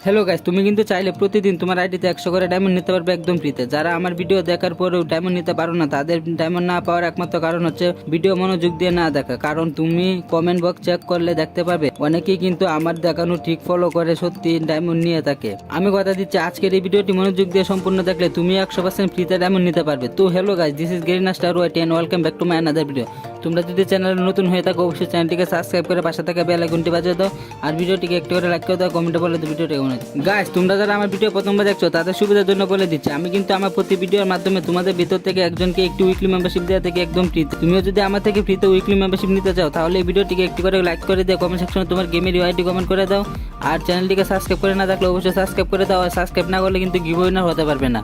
Hello guys, তুমি কিন্তু চাইলে প্রতিদিন তোমার আইডিতে 100 করে ডায়মন্ড নিতে পারবে একদম ফ্রিতে। যারা আমার ভিডিও দেখার পরেও ডায়মন্ড নিতে পারো না, তাদের ডায়মন্ড না পাওয়ার একমাত্র কারণ হচ্ছে ভিডিও মনোযোগ দিয়ে না দেখা। কারণ তুমি কমেন্ট বক্স চেক করলে দেখতে পাবে অনেকেই কিন্তু আমার দেখানো ঠিক ফলো করে সত্যি ডায়মন্ড নিয়ে থাকে। আমি কথা দিচ্ছি, আজকের এই ভিডিওটি মনোযোগ দিয়ে সম্পূর্ণ দেখলে তুমি 100% ফ্রিতে ডায়মন্ড নিতে পারবে। তো hello guys, this is Gerina star YT and welcome back to my another video. তোমরা যদি চ্যানেলে নতুন হয়ে থাকো অবশ্যই চ্যানেলটিকে সাবস্ক্রাইব করে পাশে থাকা বেল আইকনটি বাজিয়ে দাও আর ভিডিওটিকে একটু করে লাইক করে দাও, কমেন্টে বলে দাও ভিডিওটা কেমন হয়েছে। গাইস, তোমরা যারা আমার ভিডিও প্রথমবার দেখছো তাদের সুবিধার জন্য বলে দিচ্ছি, আমি কিন্তু আমার প্রতি ভিডিওর মাধ্যমে তোমাদের ভিতর থেকে একজনকে একটি উইকলি মেম্বারশিপ দেওয়া থেকে একদম ফ্রিতে। তুমিও যদি আমার থেকে ফ্রিতে উইকলি মেম্বারশিপ নিতে চাও তাহলে এই ভিডিওটিকে একটু করে লাইক করে দিয়ে কমেন্ট সেকশনে তোমার গেমের ইউআইডি কমেন্ট করে দাও। আর চ্যানেলটিকে সাবস্ক্রাইব করে না থাকলে অবশ্যই সাবস্ক্রাইব করে দাও, আর সাবস্ক্রাইব না করলে কিন্তু গিভ উইনার হতে পারবে না।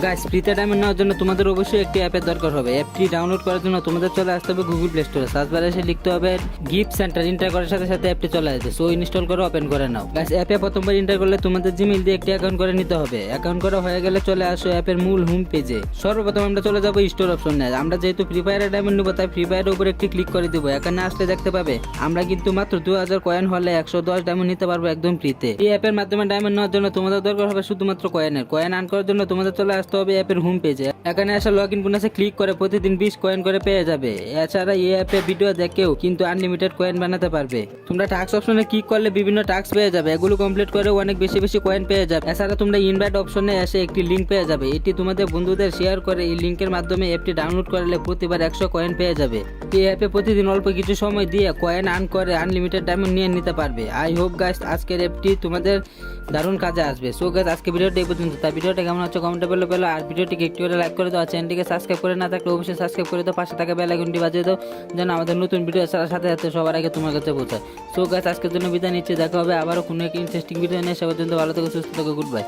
গাইস, ফ্রিতে ডায়মন্ড নেওয়ার জন্য তোমাদের অবশ্যই একটি অ্যাপের দরকার হবে। অ্যাপটি ডাউনলোড করার জন্য তোমাদের চলে আসতে হবে গুগল প্লে স্টোরে। সার্চ বারে এসে লিখতে হবে গিফট সেন্টার। এন্টার করার সাথে সাথে অ্যাপটি চলে আসবে। সো ইনস্টল করে ওপেন করে নাও। গাইস, অ্যাপে প্রথমবার এন্টার করলে তোমাদের জিমেইল দিয়ে একটি অ্যাকাউন্ট করে নিতে হবে। অ্যাকাউন্ট করা হয়ে গেলে চলে আসো অ্যাপের মূল হোম পেজে। সর্বপ্রথম আমরা চলে যাবো স্টোর অপশনে। আমরা যেহেতু ফ্রি ফায়ারে ডায়মন্ড নেবো তাই ফ্রি ফায়ারের উপর একটি ক্লিক করে দেবো। এখানে আসলে দেখতে পাবে আমরা কিন্তু মাত্র 2000 কয়েন হলে 110 ডায়মন্ড নিতে পারবো একদম ফ্রিতে। এই অ্যাপের মাধ্যমে ডায়মন্ড নেওয়ার জন্য তোমাদের দরকার হবে শুধুমাত্র কয়েনের। কয়েন আর্ন করার জন্য তোমাদের চলে আসতে হবে অ্যাপের হোম পেজে। এখানে আসা লগ ইন বোনাসে ক্লিক করে প্রতিদিন 20 কয়েন করে পেয়ে যাবে। এছাড়া এই অ্যাপে ভিডিও দেখেও কিন্তু আনলিমিটেড কয়েন বানাতে পারবে। তোমরা টাস্ক অপশনে ক্লিক করলে বিভিন্ন টাস্ক পেয়ে যাবে, এগুলো কমপ্লিট করে অনেক বেশি বেশি কয়েন পেয়ে যাবে। এছাড়া তোমরা ইনভাইট অপশনে এসে একটি লিঙ্ক পেয়ে যাবে। এটি তোমাদের বন্ধুদের শেয়ার করে এই লিঙ্কের মাধ্যমে অ্যাপটি ডাউনলোড করলে প্রতিবার 100 কয়েন পেয়ে যাবে। এই অ্যাপে প্রতিদিন অল্প কিছু সময় দিয়ে কয়েন আর্ন করে আনলিমিটেড ডায়মন্ড নিয়ে নিতে পারবে। আই হোপ গাইস আজকের অ্যাপটি তোমাদের দারুণ কাজে আসবে। সো গাইস, আজকে ভিডিওটি এই পর্যন্ত। তাই ভিডিওটা কেমন হচ্ছে কমেন্টে বলে পেলো, আর ভিডিওটিকে একটু করে লাইক করে দাও। চ্যানেলটিকে সাবস্ক্রাইব করে না থাকলে অবশ্যই সাবস্ক্রাইব করে দাও, পাশে থাকা বেল আইকনটি বাজিয়ে দাও যেন আমাদের নতুন ভিডিও ছাড়ার সাথে সাথে সবার আগে তোমার কাছে পৌঁছায়। সো গাইস, আজকের জন্য বিদায় নিচ্ছি। দেখা হবে আবারও কোনো এক ইন্টারেস্টিং ভিডিও নিয়ে। সে পর্যন্ত ভালো থেকো, সুস্থ থেকো, গুড বাই।